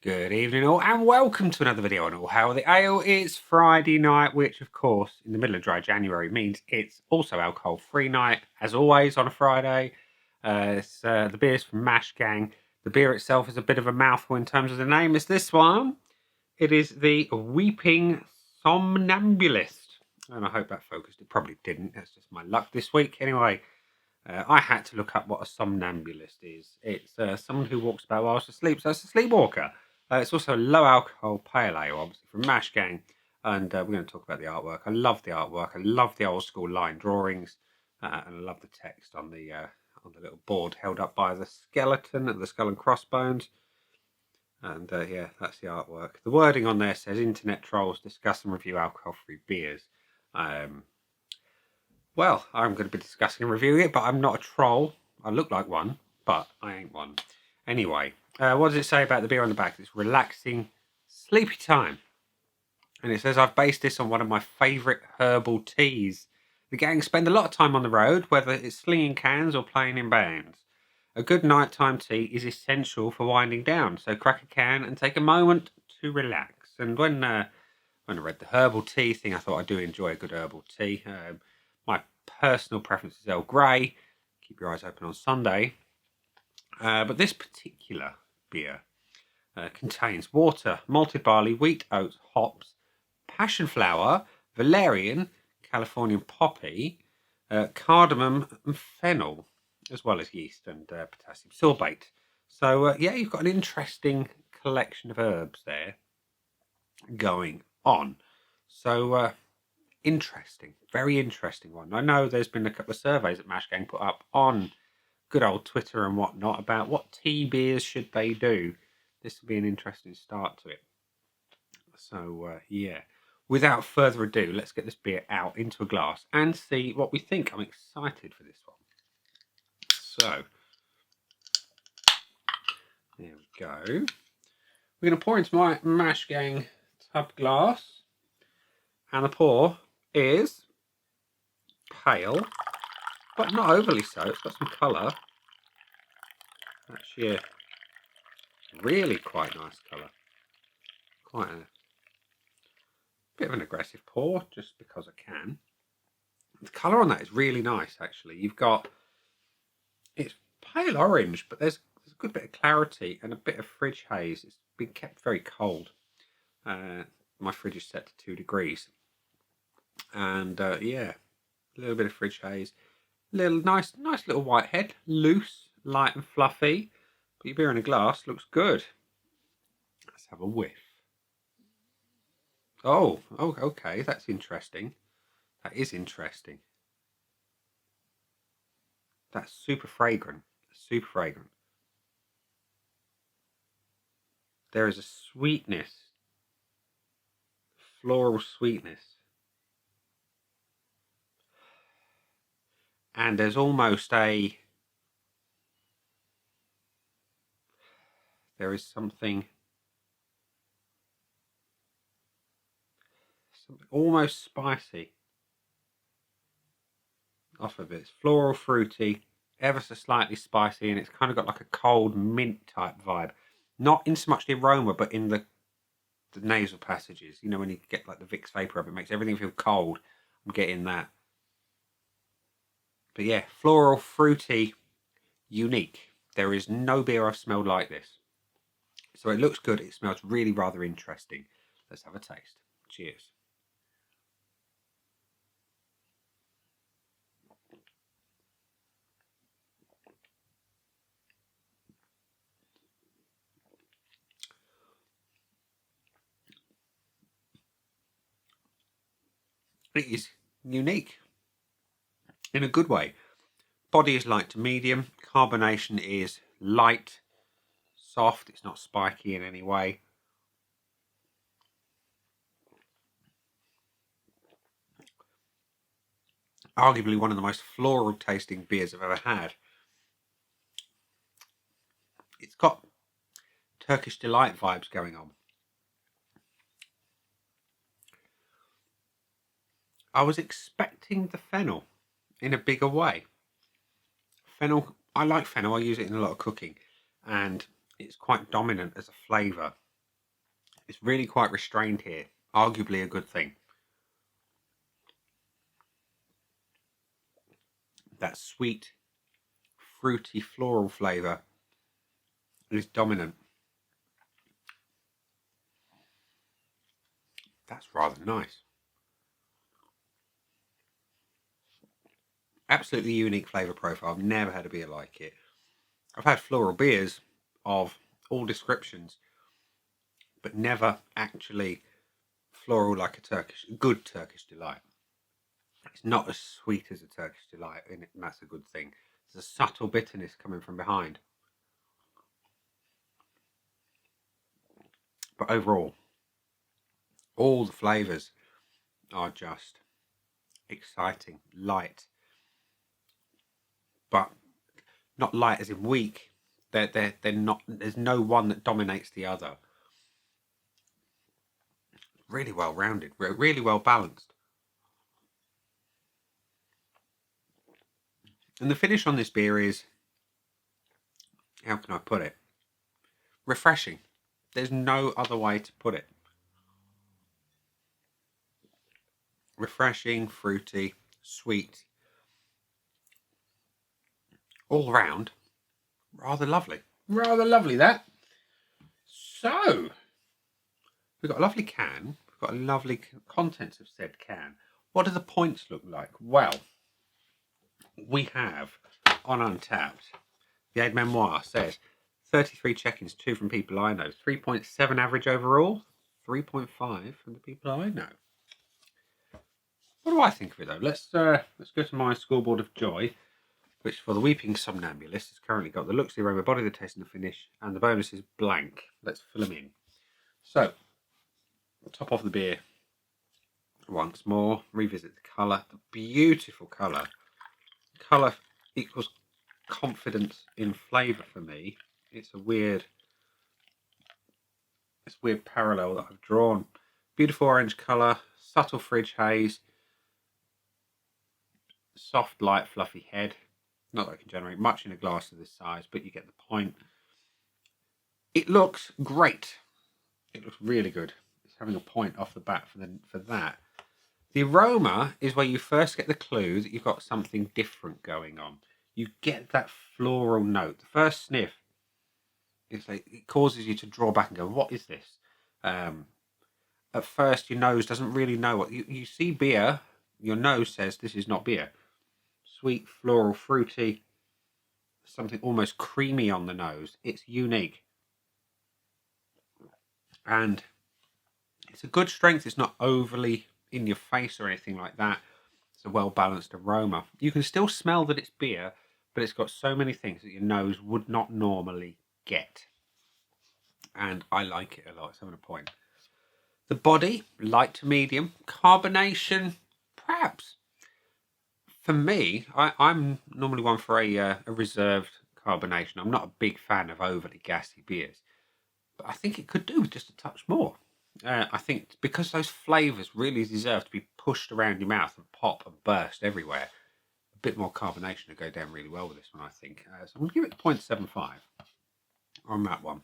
Good evening all and welcome to another video on All Hail the Ale. It's Friday night, which of course in the middle of dry January means it's also alcohol free night as always on a Friday. The beer's from Mash Gang. The beer itself is a bit of a mouthful in terms of the name. It's this one. It is the Weeping Somnambulist. And I hope that focused. It probably didn't. That's just my luck this week. Anyway, I had to look up what a somnambulist is. It's someone who walks about whilst asleep, so it's a sleepwalker. It's also a low alcohol pale ale, obviously from Mash Gang, and we're going to talk about the artwork. I love the artwork. I love the old school line drawings, and I love the text on the little board held up by the skeleton and the skull and crossbones. And yeah, that's the artwork. The wording on there says internet trolls discuss and review alcohol-free beers. Well, I'm going to be discussing and reviewing it, but I'm not a troll. I look like one, but I ain't one. Anyway, what does it say about the beer on the back? It's relaxing, sleepy time. And it says, I've based this on one of my favourite herbal teas. The gang spend a lot of time on the road, whether it's slinging cans or playing in bands. A good nighttime tea is essential for winding down, so crack a can and take a moment to relax. And when I read the herbal tea thing, I thought I do enjoy a good herbal tea. My personal preference is Earl Grey. Keep your eyes open on Sunday. But this particular beer contains water, malted barley, wheat, oats, hops, passion flower, valerian, Californian poppy, cardamom and fennel, as well as yeast and potassium sorbate. So yeah, you've got an interesting collection of herbs there going on. So interesting, very interesting one. I know there's been a couple of surveys that Mash Gang put up on good old Twitter and whatnot about what tea beers should they do. This will be an interesting start to it. So yeah, without further ado, let's get this beer out into a glass and see what we think. I'm excited for this one. So there we go. We're going to pour into my Mash Gang tub glass, and the pour is pale, but not overly so. It's got some colour. Actually, a really quite nice colour. Quite a bit of an aggressive pour, just because I can. The colour on that is really nice, actually. You've got, it's pale orange, but there's a good bit of clarity and a bit of fridge haze. It's been kept very cold. My fridge is set to 2 degrees. And yeah, a little bit of fridge haze. Little nice little white head, loose, light and fluffy. But your beer in a glass looks good. Let's have a whiff. Oh, okay, that's interesting. That is interesting. That's super fragrant. Super fragrant. There is a sweetness, floral sweetness. And there's almost there is something almost spicy off of it. It's floral, fruity, ever so slightly spicy, and it's kind of got like a cold mint type vibe. Not in so much the aroma, but in the nasal passages. You know, when you get like the Vicks Vapor Rub, it makes everything feel cold. I'm getting that. But yeah, floral, fruity, unique. There is no beer I've smelled like this. So it looks good. It smells really rather interesting. Let's have a taste. Cheers. It is unique in a good way. Body is light to medium. Carbonation is light, soft. It's not spiky in any way. Arguably one of the most floral tasting beers I've ever had. It's got Turkish delight vibes going on. I was expecting the fennel in a bigger way. Fennel, I like fennel. I use it in a lot of cooking, and it's quite dominant as a flavour It's really quite restrained here. Arguably a good thing. That sweet, fruity, floral flavour is dominant. That's rather nice. Absolutely unique flavour profile. I've never had a beer like it. I've had floral beers of all descriptions, but never actually floral like a good Turkish delight. It's not as sweet as a Turkish delight, and that's a good thing. There's a subtle bitterness coming from behind. But overall, all the flavours are just exciting, light, but not light as in weak. They're not. There's no one that dominates the other. Really well rounded, really well balanced. And the finish on this beer is, how can I put it? Refreshing. There's no other way to put it. Refreshing, fruity, sweet. All round, rather lovely. Rather lovely, that. So, we've got a lovely can. We've got a lovely contents of said can. What do the points look like? Well, we have on Untapped, the aide memoir says 33 check-ins, 2 from people I know, 3.7 average overall, 3.5 from the people I know. What do I think of it though? Let's go to my scoreboard of joy, which for the Weeping Somnambulist has currently got the looks, the aroma, body, the taste, and the finish, and the bonus is blank. Let's fill them in. So, top off the beer once more. Revisit the colour. The beautiful colour. Colour equals confidence in flavour for me. It's a weird parallel that I've drawn. Beautiful orange colour, subtle fridge haze, soft, light, fluffy head. Not that I can generate much in a glass of this size, but you get the point. It looks great. It looks really good. It's having a point off the bat for that. The aroma is where you first get the clue that you've got something different going on. You get that floral note. The first sniff, it's like it causes you to draw back and go, what is this? At first, your nose doesn't really know what you see. Beer, your nose says this is not beer. Sweet, floral, fruity, something almost creamy on the nose. It's unique, and it's a good strength. It's not overly in your face or anything like that. It's a well balanced aroma. You can still smell that it's beer, but it's got so many things that your nose would not normally get, and I like it a lot. It's having a point. The body, light to medium. Carbonation, perhaps. For me, I'm normally one for a reserved carbonation. I'm not a big fan of overly gassy beers, but I think it could do with just a touch more. I think because those flavours really deserve to be pushed around your mouth and pop and burst everywhere, a bit more carbonation would go down really well with this one, I think. So I'm going to give it 0.75 on that one.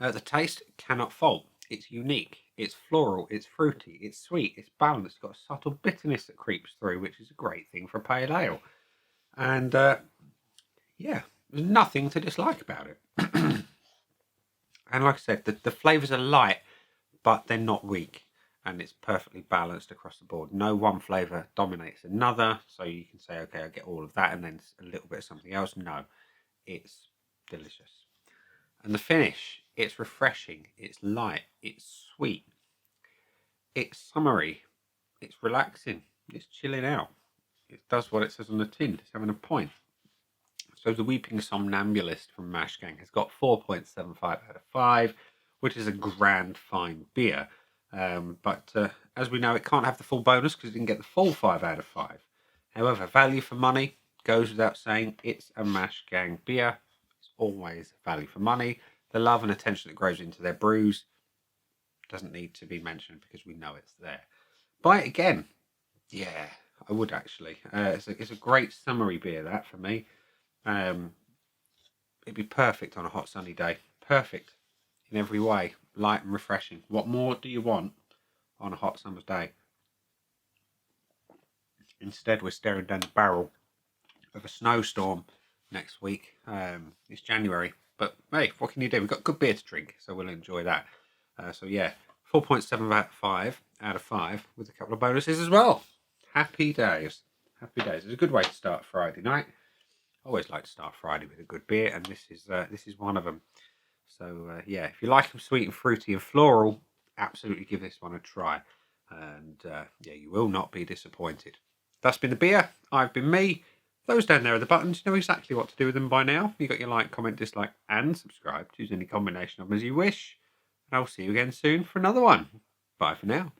The taste cannot fault. It's unique, it's floral, it's fruity, it's sweet, it's balanced, it's got a subtle bitterness that creeps through, which is a great thing for a pale ale. And yeah, there's nothing to dislike about it. And like I said, the flavours are light, but they're not weak. And it's perfectly balanced across the board. No one flavour dominates another, so you can say, okay, I get all of that and then a little bit of something else. No, it's delicious. And the finish, it's refreshing, it's light, it's sweet, it's summery, it's relaxing, it's chilling out. It does what it says on the tin, it's having a point. So the Weeping Somnambulist from Mash Gang has got 4.75 out of 5, which is a grand fine beer. But as we know, it can't have the full bonus because it didn't get the full 5 out of 5. However, value for money goes without saying. It's a Mash Gang beer. It's always value for money. The love and attention that grows into their brews doesn't need to be mentioned because we know it's there. Buy it again. Yeah, I would actually. It's a great summery beer, that, for me. It'd be perfect on a hot sunny day. Perfect in every way. light and refreshing. What more do you want on a hot summer's day? Instead, we're staring down the barrel of a snowstorm next week. It's January, but hey, what can you do? We've got good beer to drink, so we'll enjoy that. So yeah, 4.7 out of 5 with a couple of bonuses as well. Happy days. Happy days. It's a good way to start Friday night. I always like to start Friday with a good beer, and this is one of them. So yeah, if you like them sweet and fruity and floral, absolutely give this one a try. And yeah, you will not be disappointed. That's been the beer. I've been me. Those down there are the buttons. You know exactly what to do with them by now. You got your like, comment, dislike, and subscribe. Choose any combination of them as you wish. And I'll see you again soon for another one. Bye for now.